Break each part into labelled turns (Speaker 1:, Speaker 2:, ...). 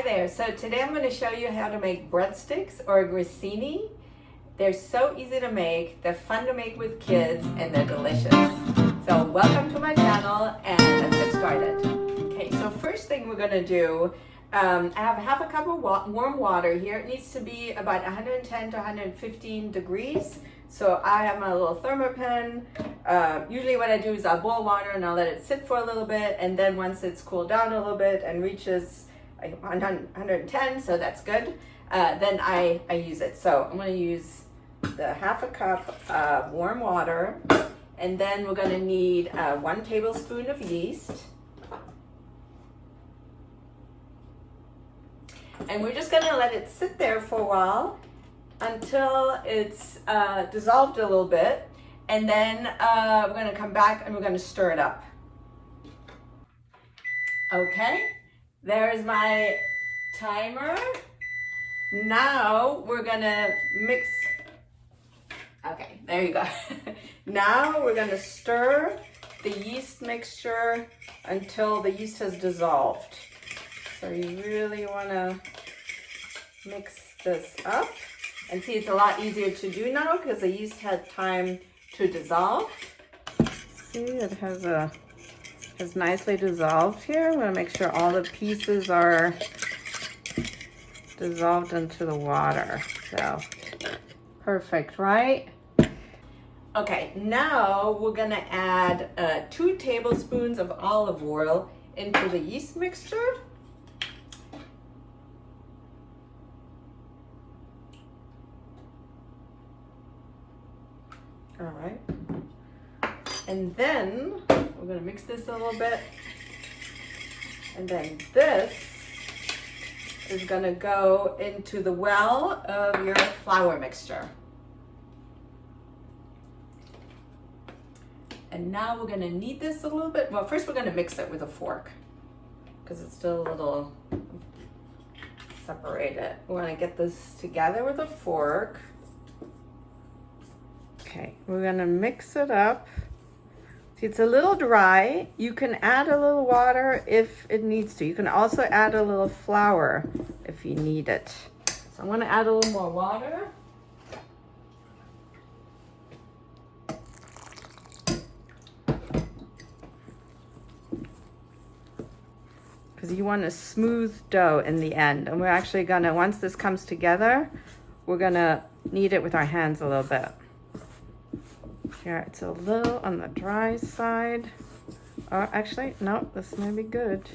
Speaker 1: there. So today I'm going to show you how to make breadsticks or grissini. They're so easy to make, they're fun to make with kids, and they're delicious. So welcome to my channel, and let's get started. Okay, so first thing we're going to do, I have half a cup of warm water here. It needs to be about 110 to 115 degrees. So I have my little thermopen. Usually what I do is I'll boil water and I'll let it sit for a little bit, and then once it's cooled down a little bit and reaches like 110, so that's good, then I use it. So I'm going to use the half a cup of warm water, and then we're going to need 1 tablespoon of yeast. And we're just going to let it sit there for a while until it's dissolved a little bit, and then we're going to come back and we're going to stir it up. Okay, there's my timer. Now we're going to mix. Okay, there you go. Now we're going to stir the yeast mixture until the yeast has dissolved. So you really want to mix this up. And see, it's a lot easier to do now because the yeast had time to dissolve. See, it has nicely dissolved here. I'm going to make sure all the pieces are dissolved into the water. So, perfect, right? Okay, now we're going to add 2 tablespoons of olive oil into the yeast mixture. All right, and then we're going to mix this a little bit, and then this is going to go into the well of your flour mixture. And now we're going to knead this a little bit. Well, first we're going to mix it with a fork because it's still a little separated. We want to get this together with a fork. Okay, we're gonna mix it up. See, it's a little dry. You can add a little water if it needs to. You can also add a little flour if you need it. So I'm gonna add a little more water. Because you want a smooth dough in the end. And we're actually gonna, once this comes together, we're gonna knead it with our hands a little bit. Here, it's a little on the dry side. Oh, actually, no, this may be good.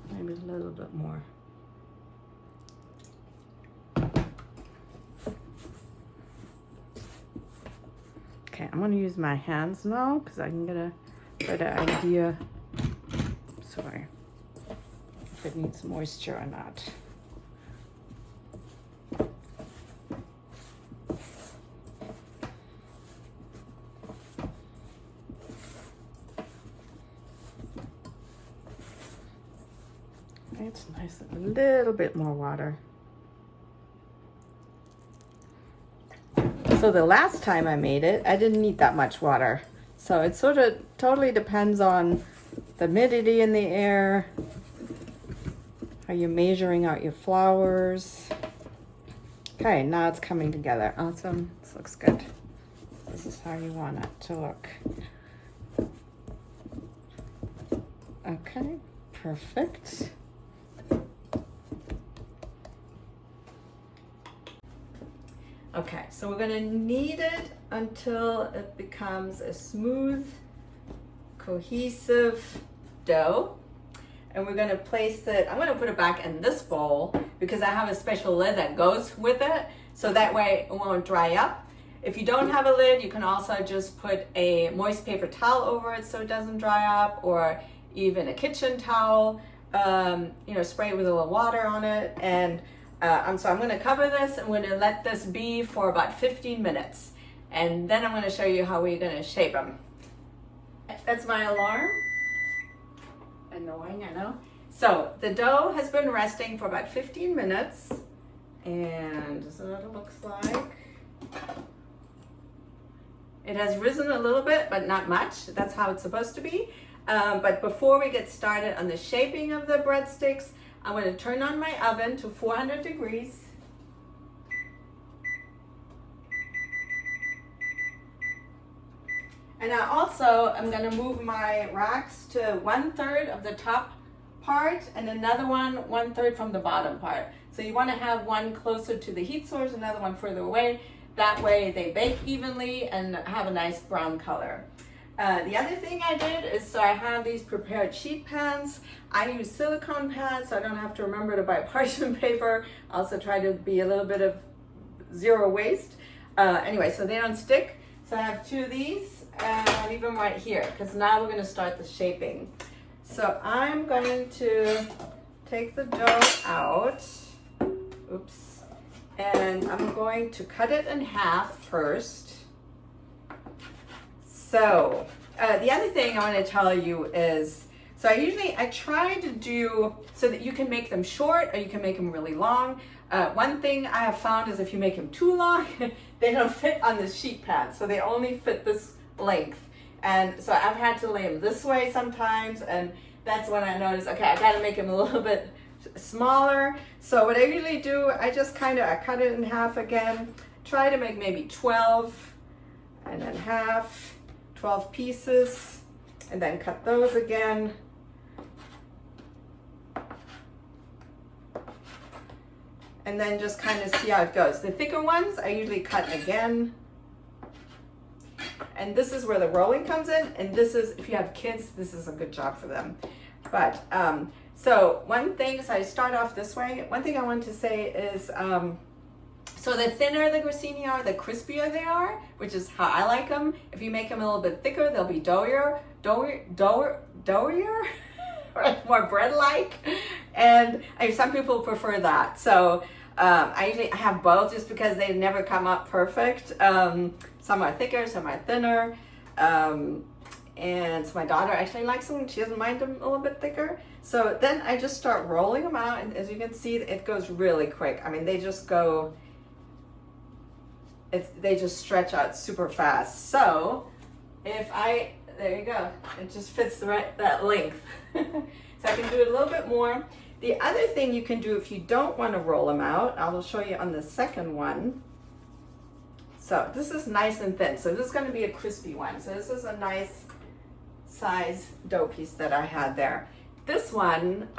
Speaker 1: Maybe a little bit more. Okay, I'm gonna use my hands now because I can get a better idea. Sorry, if it needs moisture or not. It's nice, a little bit more water. So the last time I made it, I didn't need that much water. So it sort of totally depends on the humidity in the air, how you're measuring out your flours. Okay, now it's coming together. Awesome, this looks good. This is how you want it to look. Okay, perfect. Okay, so we're gonna knead it until it becomes a smooth, cohesive dough. And we're gonna place it, I'm gonna put it back in this bowl because I have a special lid that goes with it, so that way it won't dry up. If you don't have a lid, you can also just put a moist paper towel over it so it doesn't dry up, or even a kitchen towel, spray it with a little water on it. And so I'm going to cover this. I'm going to let this be for about 15 minutes. And then I'm going to show you how we're going to shape them. That's my alarm. Annoying, I know. So the dough has been resting for about 15 minutes. And this is what it looks like. It has risen a little bit, but not much. That's how it's supposed to be. But before we get started on the shaping of the breadsticks, I'm going to turn on my oven to 400 degrees. And I also am going to move my racks to 1/3 of the top part and another one 1/3 from the bottom part. So you want to have one closer to the heat source, another one further away. That way they bake evenly and have a nice brown color. The other thing I did is, so I have these prepared sheet pans. I use silicone pads so I don't have to remember to buy parchment paper. Also try to be a little bit of zero waste. Anyway, so they don't stick. So I have 2 of these and I leave them right here because now we're going to start the shaping. So I'm going to take the dough out. Oops. And I'm going to cut it in half first. So the other thing I want to tell you is, so I try to do so that you can make them short or you can make them really long. One thing I have found is if you make them too long, they don't fit on the sheet pad. So they only fit this length. And so I've had to lay them this way sometimes. And that's when I noticed, okay, I got to make them a little bit smaller. So what I usually do, I cut it in half again, try to make maybe 12 and then half. 12 pieces, and then cut those again. And then just kind of see how it goes. The thicker ones, I usually cut again. And this is where the rolling comes in. And this is, if you have kids, this is a good job for them. But, so one thing, so I start off this way. One thing I want to say is, so the thinner the grissini are, the crispier they are, which is how I like them. If you make them a little bit thicker, they'll be doughier, more bread-like. And some people prefer that. So I usually have both just because they never come up perfect. Some are thicker, some are thinner. And so my daughter actually likes them. She doesn't mind them a little bit thicker. So then I just start rolling them out. And as you can see, it goes really quick. I mean, they just go... they just stretch out super fast. So there you go. It just fits that length. So I can do it a little bit more. The other thing you can do if you don't want to roll them out, I will show you on the second one. So this is nice and thin. So this is going to be a crispy one. So this is a nice size dough piece that I had there. This one,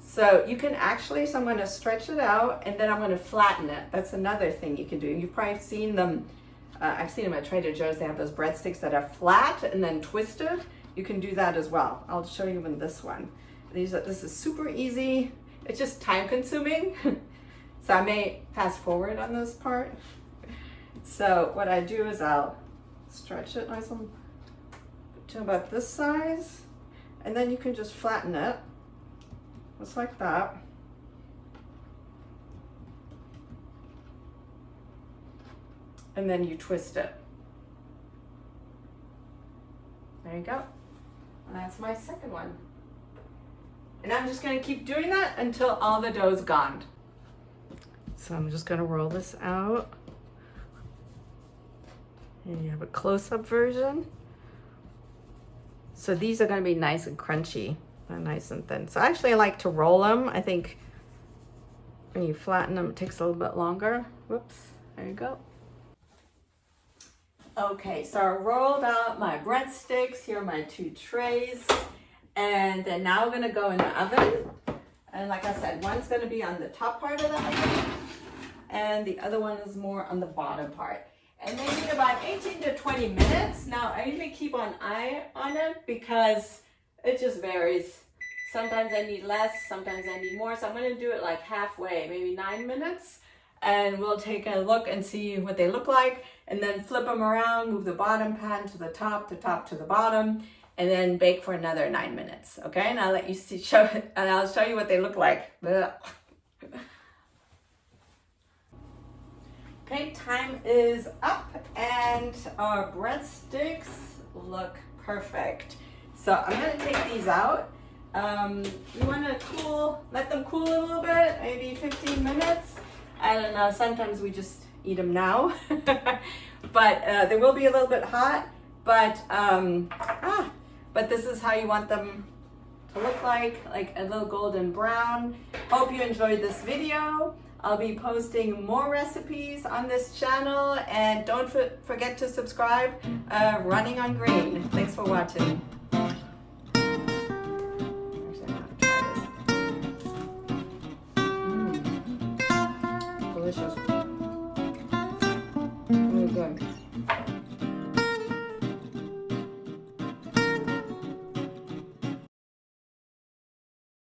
Speaker 1: so you can actually, so I'm going to stretch it out and then I'm going to flatten it. That's another thing you can do. You've probably seen them, I've seen them at Trader Joe's. They have those breadsticks that are flat and then twisted. You can do that as well. I'll show you in this one. This is super easy. It's just time consuming. So I may fast forward on this part. So what I do is I'll stretch it nice to about this size. And then you can just flatten it. Just like that. And then you twist it. There you go. And that's my second one. And I'm just going to keep doing that until all the dough's gone. So I'm just going to roll this out. And you have a close-up version. So these are going to be nice and crunchy. They're nice and thin. So actually I like to roll them. I think when you flatten them, it takes a little bit longer. Whoops, there you go. Okay, so I rolled out my breadsticks. Here are my 2 trays. And then now we're gonna go in the oven. And like I said, one's gonna be on the top part of the oven and the other one is more on the bottom part. And they need about 18 to 20 minutes. Now I usually keep an eye on it because it just varies. Sometimes I need less, sometimes I need more. So I'm gonna do it like halfway, maybe 9 minutes. And we'll take a look and see what they look like. And then flip them around, move the bottom pan to the top to the bottom, and then bake for another 9 minutes. Okay, and I'll let you see, and I'll show you what they look like. Okay, time is up and our breadsticks look perfect. So I'm gonna take these out. You wanna let them cool a little bit, maybe 15 minutes. I don't know, sometimes we just eat them now. But they will be a little bit hot, but but this is how you want them to look like a little golden brown. Hope you enjoyed this video. I'll be posting more recipes on this channel, and don't forget to subscribe. Running on Green. Thanks for watching.